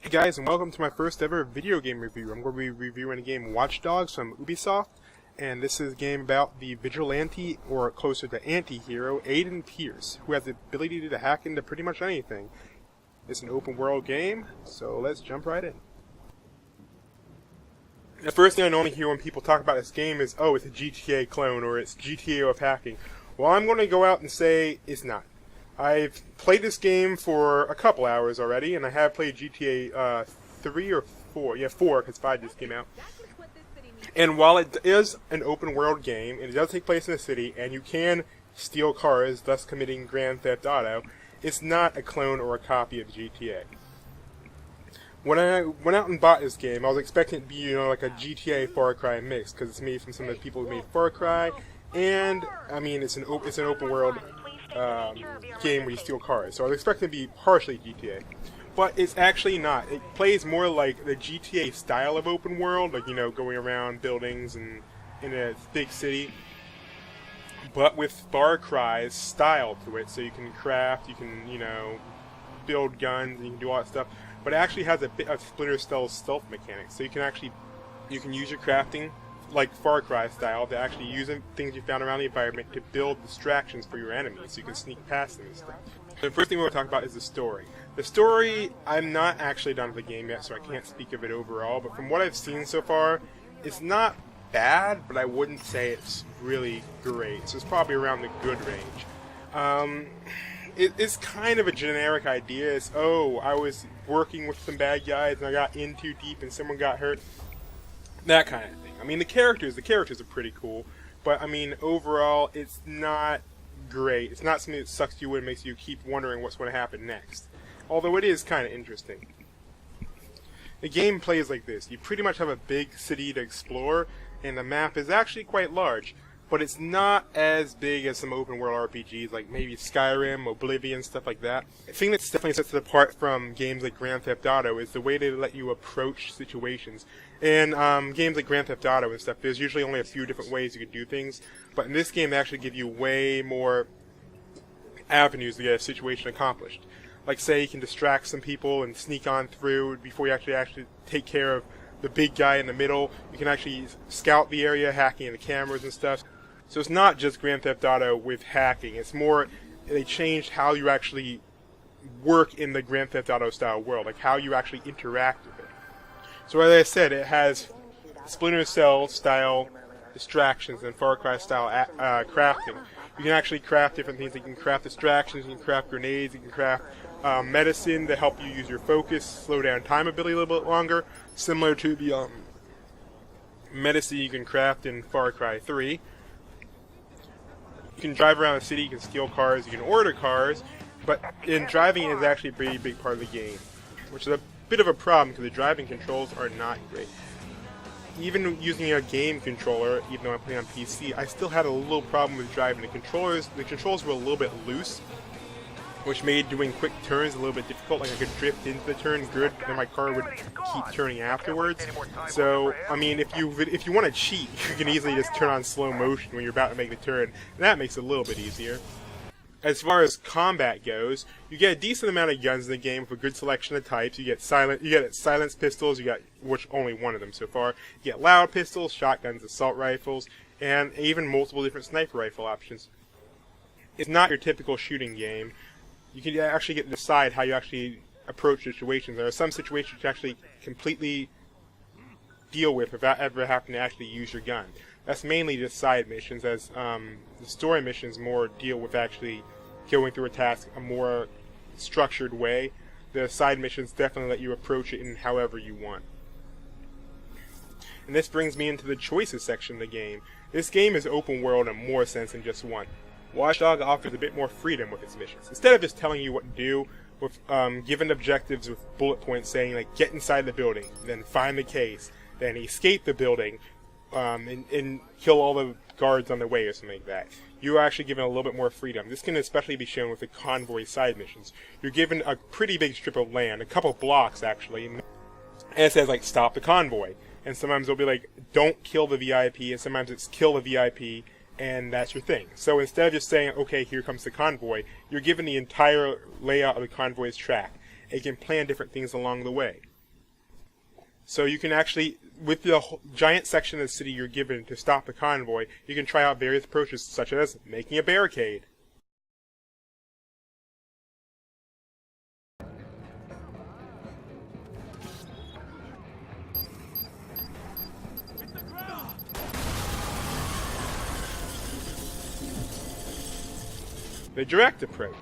Hey guys, and welcome to my first ever video game review. I'm going to be reviewing a game Watch Dogs from Ubisoft, and this is a game about the vigilante, or closer to anti-hero, Aiden Pierce, who has the ability to hack into pretty much anything. It's an open world game, so let's jump right in. The first thing I normally hear when people talk about this game is, oh, it's a GTA clone, or it's GTA of hacking. Well, I'm going to go out and say it's not. I've played this game for a couple hours already, and I have played GTA 3 or 4. Yeah, 4, because 5 just came out. And while it is an open world game, and it does take place in a city, and you can steal cars, thus committing Grand Theft Auto, it's not a clone or a copy of GTA. When I went out and bought this game, I was expecting it to be, you know, like a GTA Far Cry mix, because it's made from some of the people who made Far Cry, and, I mean, it's an open world game where you steal cars, so I was expecting it to be partially GTA. But it's actually not. It plays more like the GTA style of open world, like, you know, going around buildings and in a big city, but with Far Cry's style to it, so you can craft, you can, you know, build guns, and you can do all that stuff, but it actually has a bit of Splinter Cell stealth mechanics, so you can use your crafting like Far Cry style, to actually use things you found around the environment to build distractions for your enemies, so you can sneak past them and stuff. The first thing we're going to talk about is the story. The story, I'm not actually done with the game yet, so I can't speak of it overall, but from what I've seen so far, it's not bad, but I wouldn't say it's really great, so it's probably around the good range. It's kind of a generic idea. It's, oh, I was working with some bad guys and I got in too deep and someone got hurt. That kind of thing. I mean, the characters are pretty cool, but I mean, overall, it's not great. It's not something that sucks you in and makes you keep wondering what's going to happen next. Although it is kind of interesting. The game plays like this. You pretty much have a big city to explore, and the map is actually quite large, but it's not as big as some open world RPGs like maybe Skyrim, Oblivion, stuff like that. The thing that definitely sets it apart from games like Grand Theft Auto is the way they let you approach situations. In games like Grand Theft Auto and stuff, there's usually only a few different ways you can do things, but in this game they actually give you way more avenues to get a situation accomplished. Like, say you can distract some people and sneak on through before you actually take care of the big guy in the middle. You can actually scout the area, hacking the cameras and stuff. So it's not just Grand Theft Auto with hacking, it's more, they changed how you actually work in the Grand Theft Auto style world, like how you actually interact with it. So as I said, it has Splinter Cell style distractions and Far Cry style crafting. You can actually craft different things. You can craft distractions, you can craft grenades, you can craft medicine to help you use your focus, slow down time ability a little bit longer, similar to the medicine you can craft in Far Cry 3. You can drive around the city, you can steal cars, you can order cars, but driving is actually a pretty big part of the game, which is a bit of a problem because the driving controls are not great. Even using a game controller, even though I'm playing on PC, I still had a little problem with driving. The controls were a little bit loose, which made doing quick turns a little bit difficult. Like, I could drift into the turn good, and my car would keep turning afterwards. So, I mean, if you want to cheat, you can easily just turn on slow motion when you're about to make the turn, and that makes it a little bit easier. As far as combat goes, you get a decent amount of guns in the game with a good selection of types. You get silenced pistols, which only one of them so far. You get loud pistols, shotguns, assault rifles, and even multiple different sniper rifle options. It's not your typical shooting game. You can actually get to decide how you actually approach situations. There are some situations you actually completely deal with without ever having to actually use your gun. That's mainly just side missions, as the story missions more deal with actually going through a task a more structured way. The side missions definitely let you approach it in however you want. And this brings me into the choices section of the game. This game is open world in more sense than just one. Watch Dogs offers a bit more freedom with its missions. Instead of just telling you what to do, with given objectives with bullet points saying, like, get inside the building, then find the case, then escape the building, and kill all the guards on the way or something like that. You're actually given a little bit more freedom. This can especially be shown with the convoy side missions. You're given a pretty big strip of land, a couple blocks actually, and it says, like, stop the convoy. And sometimes it'll be like, don't kill the VIP, and sometimes it's kill the VIP, and that's your thing. So instead of just saying, okay, here comes the convoy, you're given the entire layout of the convoy's track. And you can plan different things along the way. So you can actually, with the giant section of the city you're given to stop the convoy, you can try out various approaches such as making a barricade. The direct approach.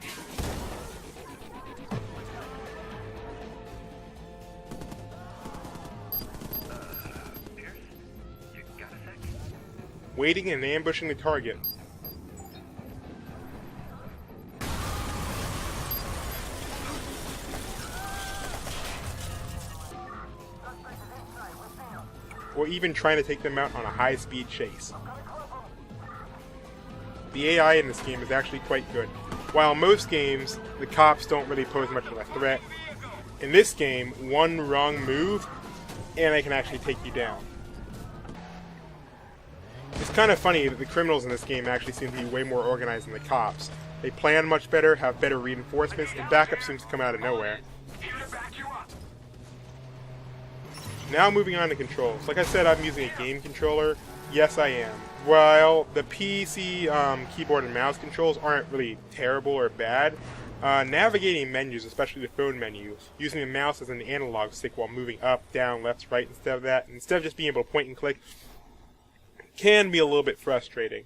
Waiting and ambushing the target. Or even trying to take them out on a high-speed chase. The AI in this game is actually quite good. While in most games, the cops don't really pose much of a threat, in this game, one wrong move, and they can actually take you down. It's kind of funny that the criminals in this game actually seem to be way more organized than the cops. They plan much better, have better reinforcements, and backup seems to come out of nowhere. Now moving on to controls. Like I said, I'm using a game controller. Yes, I am. While the PC keyboard and mouse controls aren't really terrible or bad, navigating menus, especially the phone menu, using the mouse as an analog stick while moving up, down, left, right instead of just being able to point and click, can be a little bit frustrating.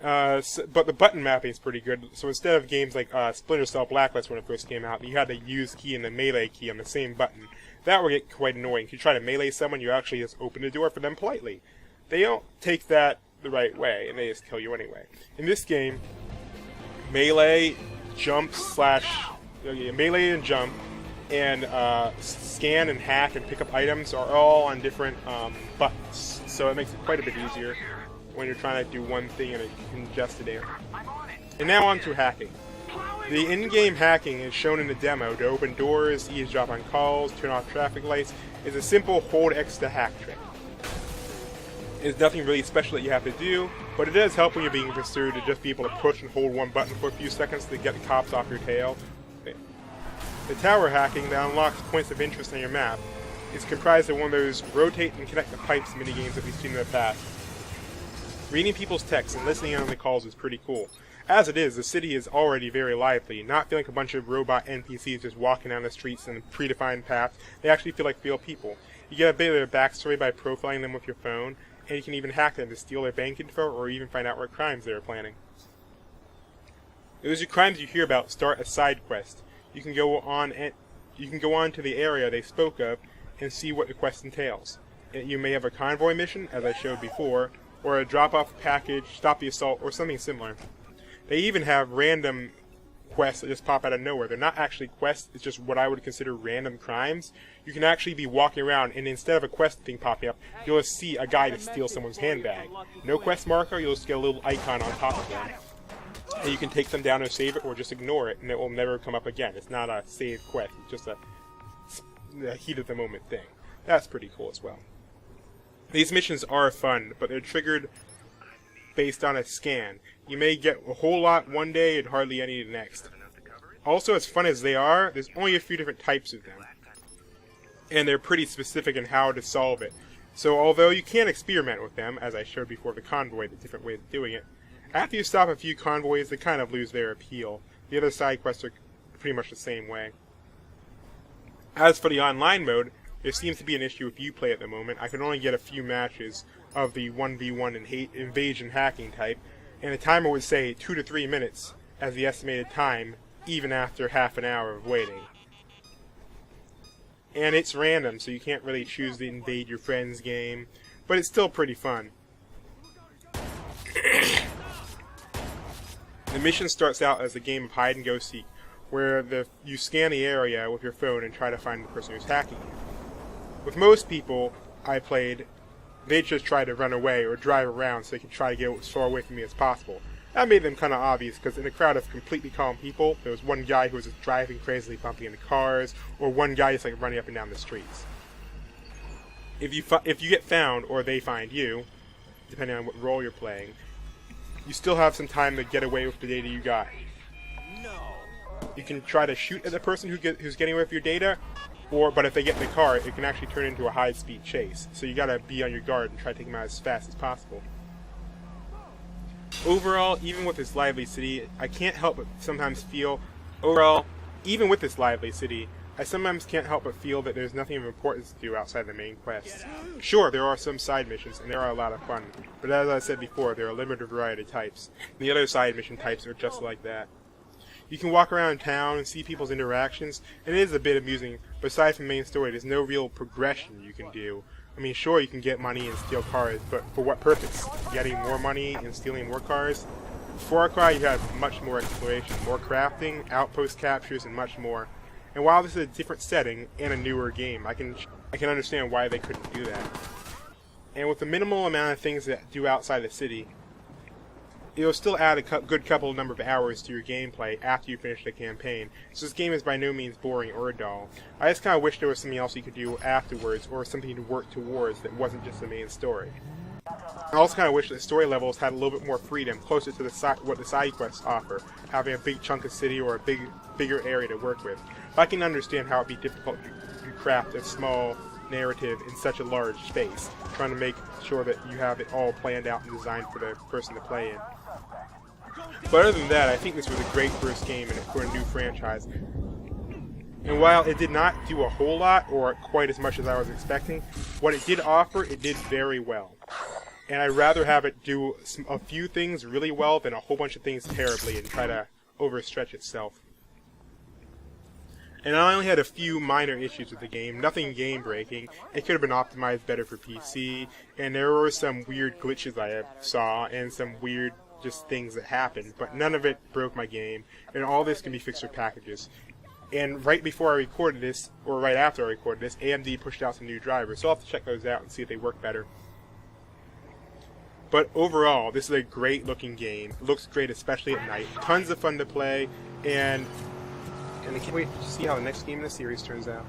But the button mapping is pretty good. So instead of games like Splinter Cell Blacklist when it first came out, you had the use key and the melee key on the same button. That would get quite annoying. If you try to melee someone, you actually just open the door for them politely. They don't take that the right way, and they just kill you anyway. In this game, melee, jump melee and jump, and scan and hack and pick up items are all on different buttons. So it makes it quite a bit easier when you're trying to do one thing in a congested area. And now on to hacking. The in-game hacking is shown in the demo to open doors, eavesdrop on calls, turn off traffic lights. Is a simple hold X to hack trick. It's nothing really special that you have to do, but it does help when you're being pursued to just be able to push and hold one button for a few seconds to get the cops off your tail. The tower hacking that unlocks points of interest on your map is comprised of one of those rotate and connect the pipes minigames that we've seen in the past. Reading people's texts and listening in on the calls is pretty cool. As it is, the city is already very lively, not feeling like a bunch of robot NPCs just walking down the streets in predefined paths. They actually feel like real people. You get a bit of their backstory by profiling them with your phone, and you can even hack them to steal their bank info or even find out what crimes they are planning. Those are crimes you hear about start a side quest. You can go on to the area they spoke of and see what the quest entails. You may have a convoy mission, as I showed before, or a drop-off package, stop the assault, or something similar. They even have random quests that just pop out of nowhere. They're not actually quests, it's just what I would consider random crimes. You can actually be walking around, and instead of a quest thing popping up, you'll just see a guy to steal someone's handbag. No quest marker, you'll just get a little icon on top of them. And you can take them down and save it, or just ignore it, and it will never come up again. It's not a saved quest, it's just a heat-of-the-moment thing. That's pretty cool as well. These missions are fun, but they're triggered based on a scan. You may get a whole lot one day and hardly any the next. Also, as fun as they are, there's only a few different types of them. And they're pretty specific in how to solve it. So although you can experiment with them, as I showed before the convoy, the different ways of doing it, after you stop a few convoys, they kind of lose their appeal. The other side quests are pretty much the same way. As for the online mode, there seems to be an issue with Uplay at the moment. I can only get a few matches of the 1v1 invasion hacking type, and the timer would say 2 to 3 minutes as the estimated time, even after half an hour of waiting. And it's random, so you can't really choose the invade your friends game, but it's still pretty fun. The mission starts out as a game of hide and go seek, where you scan the area with your phone and try to find the person who's hacking you. With most people I played, they just try to run away or drive around so they can try to get as far away from me as possible. That made them kind of obvious, because in a crowd of completely calm people, there was one guy who was just driving crazily, bumping into cars, or one guy just like running up and down the streets. If you get found, or they find you, depending on what role you're playing, you still have some time to get away with the data you got. You can try to shoot at the person who's getting away with your data, But if they get in the car, it can actually turn into a high-speed chase. So you gotta be on your guard and try to take them out as fast as possible. Overall, even with this lively city, I can't help but sometimes feel, even with this lively city, I sometimes can't help but feel that there's nothing of importance to do outside the main quest. Sure, there are some side missions, and they are a lot of fun, but as I said before, there are a limited variety of types, and the other side mission types are just like that. You can walk around town and see people's interactions, and it is a bit amusing, but aside from the main story, there's no real progression you can do. I mean, sure, you can get money and steal cars, but for what purpose? Getting more money and stealing more cars? Far Cry, you have much more exploration, more crafting, outpost captures, and much more. And while this is a different setting and a newer game, I can understand why they couldn't do that. And with the minimal amount of things that do outside the city, it'll still add a good couple number of hours to your gameplay after you finish the campaign, so this game is by no means boring or dull. I just kind of wish there was something else you could do afterwards, or something to work towards that wasn't just the main story. I also kind of wish that the story levels had a little bit more freedom, closer to what the side quests offer, having a big chunk of city or a bigger area to work with. But I can understand how it'd be difficult to craft a small narrative in such a large space, trying to make sure that you have it all planned out and designed for the person to play in. But other than that, I think this was a great first game for a new franchise. And while it did not do a whole lot, or quite as much as I was expecting, what it did offer, it did very well. And I'd rather have it do a few things really well than a whole bunch of things terribly and try to overstretch itself. And I only had a few minor issues with the game, nothing game-breaking. It could have been optimized better for PC, and there were some weird glitches I saw, and some weird just things that happened, but none of it broke my game, and all this can be fixed with packages. And right before I recorded this, or right after I recorded this, AMD pushed out some new drivers, so I'll have to check those out and see if they work better. But overall, this is a great looking game. It looks great, especially at night. Tons of fun to play, and I can't wait to see how the next game in the series turns out.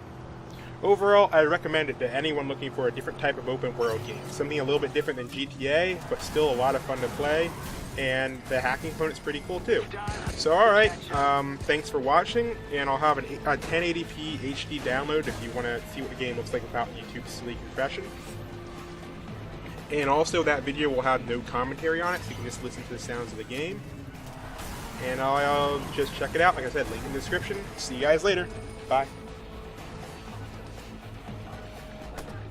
Overall, I recommend it to anyone looking for a different type of open world game. Something a little bit different than GTA, but still a lot of fun to play. And the hacking component's pretty cool too. So alright, thanks for watching, and I'll have a 1080p HD download if you want to see what the game looks like without YouTube's silly compression. And also that video will have no commentary on it, so you can just listen to the sounds of the game. And I'll just check it out, like I said, link in the description. See you guys later. Bye.